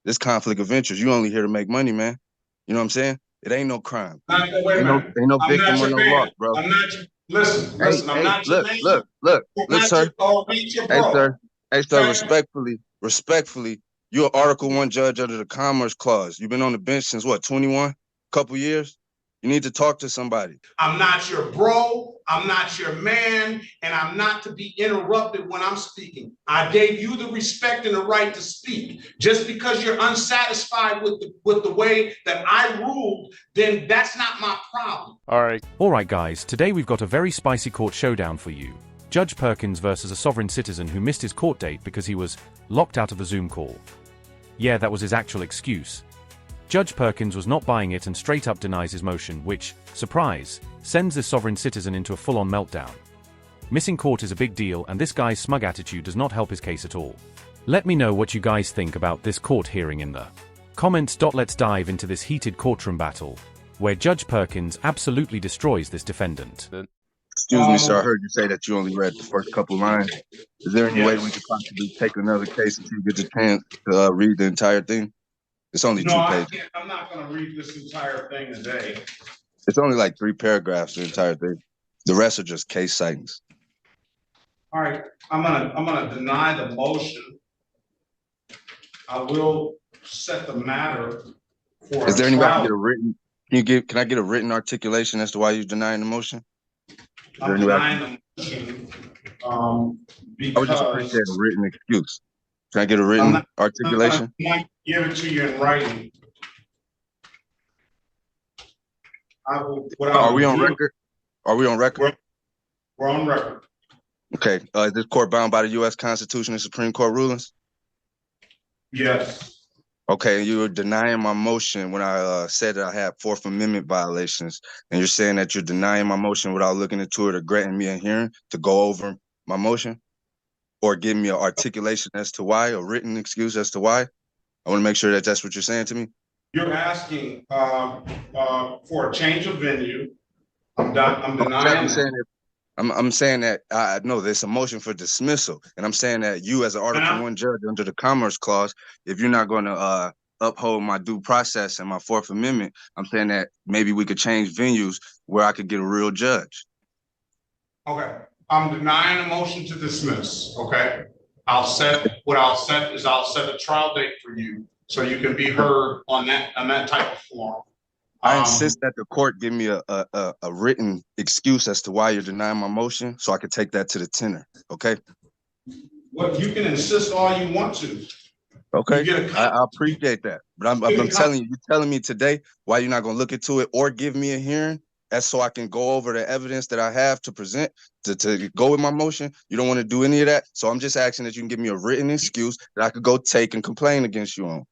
This conflict of interest. You only here to make money, man. You know what I'm saying? It ain't no crime. Wait a minute. Ain't no I'm victim not or your no man. loss, bro. I'm not your, listen, Hey, listen, I'm hey, not your look, man. look, sir. I'm not your Hey, bro. sir. Hey, sir, Okay? respectfully, you're an Article 1 judge under the Commerce Clause. You've been on the bench since what, 21? Couple years? You need to talk to somebody. I'm not your bro. I'm not your man. And I'm not to be interrupted when I'm speaking. I gave you the respect and the right to speak. Just because you're unsatisfied with the way that I ruled, then that's not my problem. All right, guys, today we've got a very spicy court showdown for you. Judge Perkins versus a sovereign citizen who missed his court date because he was locked out of the Zoom call. Yeah, that was his actual excuse. Judge Perkins was not buying it and straight up denies his motion, which, surprise, sends this sovereign citizen into a full-on meltdown. Missing court is a big deal, and this guy's smug attitude does not help his case at all. Let me know what you guys think about this court hearing in the comments. Let's dive into this heated courtroom battle, where Judge Perkins absolutely destroys this defendant. Excuse me, sir. I heard you say that you only read the first couple lines. Is there any way we could possibly take another case until you get the chance to read the entire thing? It's only 2 pages. I'm not going to read this entire thing today. It's only like 3 paragraphs, the entire thing. The rest are just case sightings. All right, I'm gonna deny the motion. I will set the matter for. Is there any way I can get a written? Can I get a written articulation as to why you're denying the motion? I'm denying the motion because I would just appreciate a written excuse. Can I get a written articulation? I'm not give it to you in writing. Are we on record? Are we on record? We're on record. Okay. Is this court bound by the U.S. Constitution and Supreme Court rulings? Yes. Okay. You were denying my motion when I said that I had Fourth Amendment violations, and you're saying that you're denying my motion without looking into it or granting me a hearing to go over my motion, or give me an articulation as to why, a written excuse as to why. I want to make sure that that's what you're saying to me. You're asking for a change of venue. I'm denying. I'm saying that I know there's a motion for dismissal, and I'm saying that you, as an Article 1 judge under the Commerce Clause, if you're not going to uphold my due process and my Fourth Amendment, I'm saying that maybe we could change venues where I could get a real judge. Okay, I'm denying a motion to dismiss. Okay, I'll set a trial date for you so you can be heard on that type of forum. I insist that the court give me a written excuse as to why you're denying my motion, so I can take that to the tenor. Okay. Well, you can insist all you want to. Okay, I appreciate that, but I'm telling you, you're telling me today why you're not going to look into it or give me a hearing, that's so I can go over the evidence that I have to present to go with my motion. You don't want to do any of that, so I'm just asking that you can give me a written excuse that I could go take and complain against you on,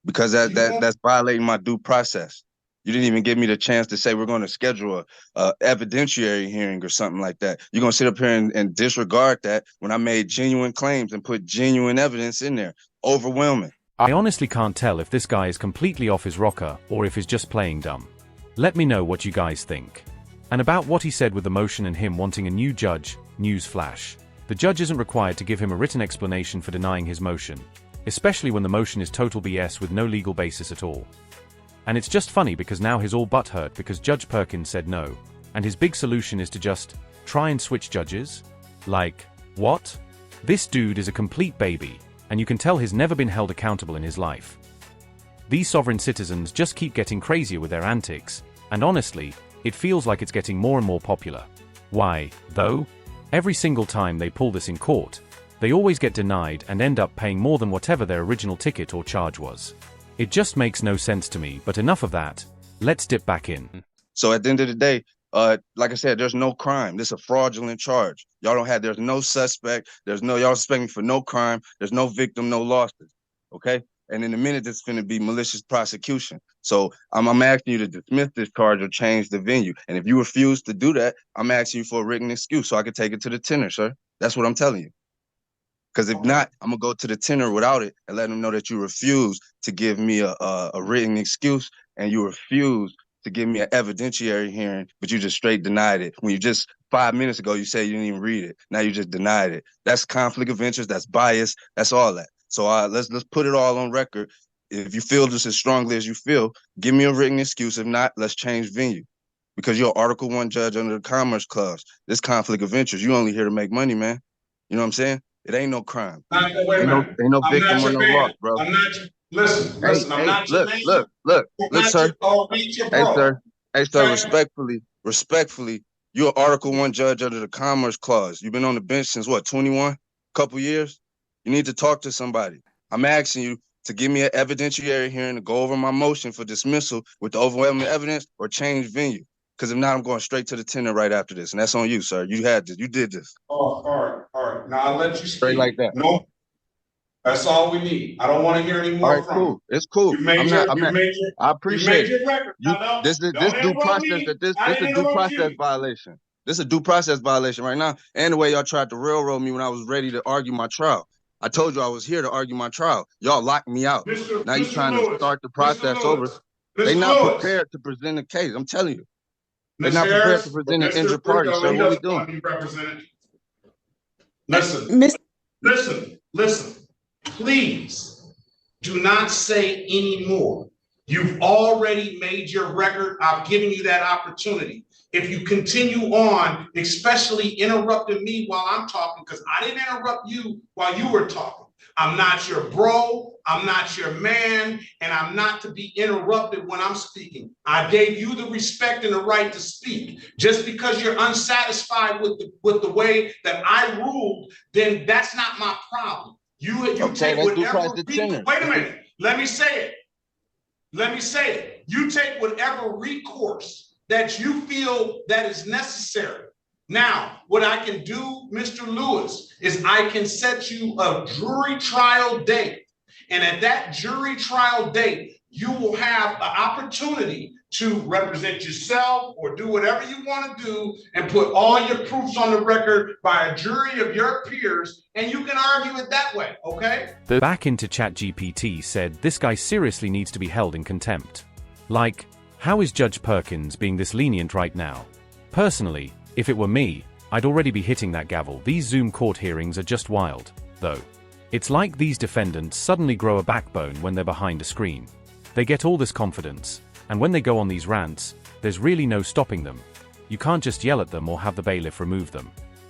because that's violating my due process. You didn't even give me the chance to say we're going to schedule a evidentiary hearing or something like that. You're going to sit up here and disregard that when I made genuine claims and put genuine evidence in there. Overwhelming. I honestly can't tell if this guy is completely off his rocker or if he's just playing dumb. Let me know what you guys think. And about what he said with the motion and him wanting a new judge, newsflash. The judge isn't required to give him a written explanation for denying his motion, especially when the motion is total BS with no legal basis at all. And it's just funny because now he's all butthurt because Judge Perkins said no, and his big solution is to just try and switch judges? Like, what? This dude is a complete baby, and you can tell he's never been held accountable in his life. These sovereign citizens just keep getting crazier with their antics, and honestly, it feels like it's getting more and more popular. Why, though? Every single time they pull this in court, they always get denied and end up paying more than whatever their original ticket or charge was. It just makes no sense to me, but enough of that. Let's dip back in. So at the end of the day, like I said, there's no crime. This is a fraudulent charge. There's no suspect. Y'all suspect me for no crime. There's no victim, no losses. Okay? And in a minute, it's going to be malicious prosecution. So I'm asking you to dismiss this charge or change the venue. And if you refuse to do that, I'm asking you for a written excuse so I can take it to the tenor, sir. That's what I'm telling you. Because if not, I'm going to go to the tenor without it and let them know that you refuse to give me a written excuse and you refuse to give me an evidentiary hearing, but you just straight denied it. When you just 5 minutes ago, you said you didn't even read it. Now you just denied it. That's conflict of interest. That's bias. That's all that. So let's put it all on record. if you feel this as strongly as you feel, give me a written excuse. If not, let's change venue. Because you're an Article 1 judge under the Commerce Clause. This conflict of interest, you only here to make money, man. You know what I'm saying? It ain't no crime. Wait a minute. Ain't no I'm victim not or your no man. loss, bro. I'm not your, listen, I'm not your man. Look, sir. Your Hey, sir, okay? respectfully, you're an Article 1 judge under the Commerce Clause. You've been on the bench since what, 21? Couple years? You need to talk to somebody. I'm asking you to give me an evidentiary hearing to go over my motion for dismissal with the overwhelming evidence or change venue. Because if not, I'm going straight to the tenor right after this. And that's on you, sir. You had this. You did this. Oh, all right. Now I'll let you speak. Straight like that. No, that's all we need. I don't want to hear any more. All right, cool. It's cool. I appreciate it. This due process this a due process violation. This is a due process violation right now. And the way y'all tried to railroad me when I was ready to argue my trial. I told you I was here to argue my trial. Y'all locked me out. Now you're trying to start the process over. They're not prepared to present a case. I'm telling you. They're not prepared to present an injured party. So what we doing? Listen. Please do not say any more. You've already made your record. I've given you that opportunity. If you continue on, especially interrupting me while I'm talking, because I didn't interrupt you while you were talking. I'm not your bro, I'm not your man, and I'm not to be interrupted when I'm speaking. I gave you the respect and the right to speak. Just because you're unsatisfied with the way that I ruled, then that's not my problem. You take whatever. Wait a minute. Let me say it. You take whatever recourse that you feel that is necessary. Now, what I can do, Mr. Lewis, is I can set you a jury trial date. And at that jury trial date, you will have an opportunity to represent yourself or do whatever you want to do and put all your proofs on the record by a jury of your peers, and you can argue it that way, okay? The back into ChatGPT said this guy seriously needs to be held in contempt. Like, how is Judge Perkins being this lenient right now? Personally, if it were me, I'd already be hitting that gavel. These Zoom court hearings are just wild, though. It's like these defendants suddenly grow a backbone when they're behind a screen. They get all this confidence, and when they go on these rants, there's really no stopping them. You can't just yell at them or have the bailiff remove them.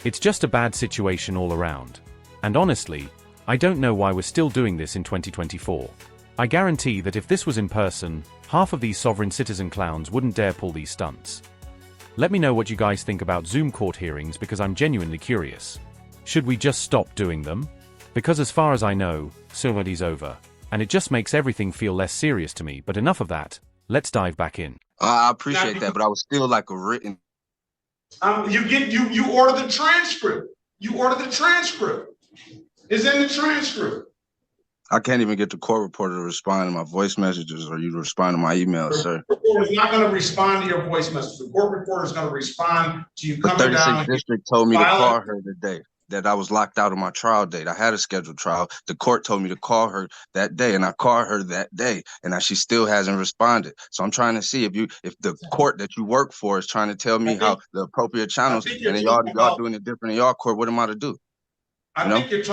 It's just a bad situation all around. And honestly, I don't know why we're still doing this in 2024. I guarantee that if this was in person, half of these sovereign citizen clowns wouldn't dare pull these stunts. Let me know what you guys think about Zoom court hearings because I'm genuinely curious. Should we just stop doing them? Because as far as I know, SHREDS over. And it just makes everything feel less serious to me, but enough of that. Let's dive back in. I appreciate that, but I was still like a written. You order the transcript. You order the transcript. It's in the transcript. I can't even get the court reporter to respond to my voice messages or you to respond to my emails, sir. The court reporter is not going to respond to your voice message. The court reporter is going to respond to you coming down. The 36th district told me to call her today. That I was locked out of my trial date. I had a scheduled trial. The court told me to call her that day, and I called her that day, and she still hasn't responded. So I'm trying to see if the court that you work for is trying to tell me how the appropriate channels, and then y'all doing it different in y'all court. What am I to do? I think you're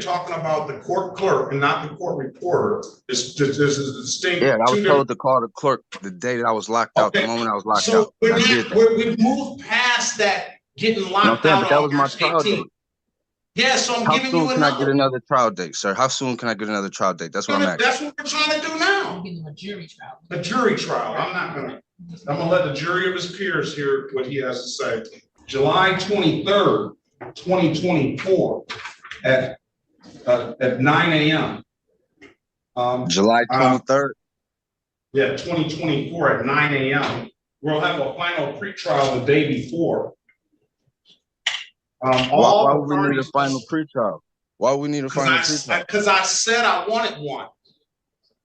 talking about the court clerk and not the court reporter. There's a distinct. Yeah, I was told to call the clerk the day that I was locked out. The moment I was locked out. We moved past that. Getting locked out. That was my trial date. Yeah, so I'm giving you another. How soon can I get another trial date, sir? How soon can I get another trial date? That's what I'm asking. That's what we're trying to do now. A jury trial. A jury trial. I'm gonna let the jury of his peers hear what he has to say. July 23rd, 2024 at 9 a.m. July 23rd? Yeah, 2024 at 9 a.m. We'll have a final pretrial the day before. Why would we need a final pretrial? Why would we need a final pretrial? Because I said I wanted one.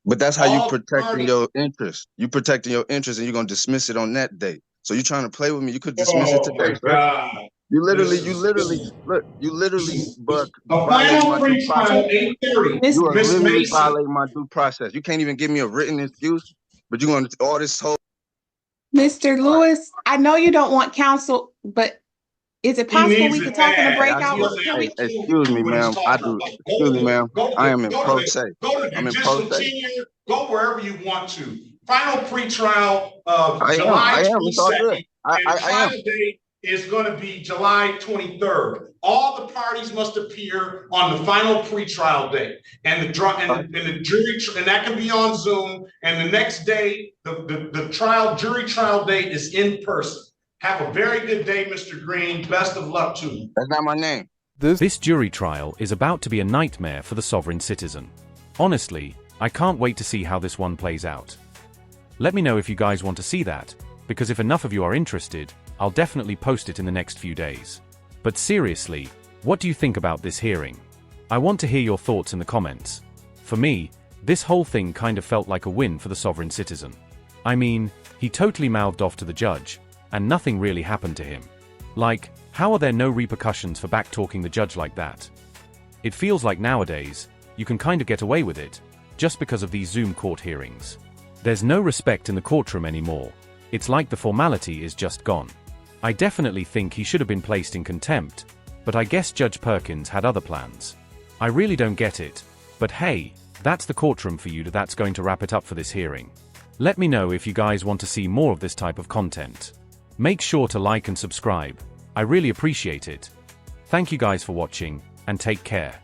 But that's how you protecting your interest. You protecting your interest, and you're gonna dismiss it on that date. So you're trying to play with me. You could dismiss it today, bro. You literally, but violating my due process. You can't even give me a written excuse, but you're gonna all this whole. Mr. Lewis, I know you don't want counsel, but Is it He possible needs we it could talk in a bad. Hey, I breakout He do. real doesn't have Hey, quick? a clue excuse me, what he's ma'am. I talking do. about. Excuse me, ma'am. I am in pro se. Go to I'm in pro judicial se. tenure. Go wherever you want to. Final pretrial I am. I July am. It's all good. 22nd, and I am. trial date is going to be July 23rd. All the parties must appear on the final pretrial date, and the jury, and that can be on Zoom. And the next day, the jury trial date is in person. Have a very good day, Mr. Green. Best of luck to you. That's not my name. This jury trial is about to be a nightmare for the sovereign citizen. Honestly, I can't wait to see how this one plays out. Let me know if you guys want to see that, because if enough of you are interested, I'll definitely post it in the next few days. But seriously, what do you think about this hearing? I want to hear your thoughts in the comments. For me, this whole thing kind of felt like a win for the sovereign citizen. I mean, he totally mouthed off to the judge, and nothing really happened to him. Like, how are there no repercussions for backtalking the judge like that? It feels like nowadays, you can kind of get away with it, just because of these Zoom court hearings. There's no respect in the courtroom anymore. It's like the formality is just gone. I definitely think he should have been placed in contempt, but I guess Judge Perkins had other plans. I really don't get it, but hey, that's the courtroom for you. That's going to wrap it up for this hearing. Let me know if you guys want to see more of this type of content. Make sure to like and subscribe. I really appreciate it. Thank you guys for watching, and take care.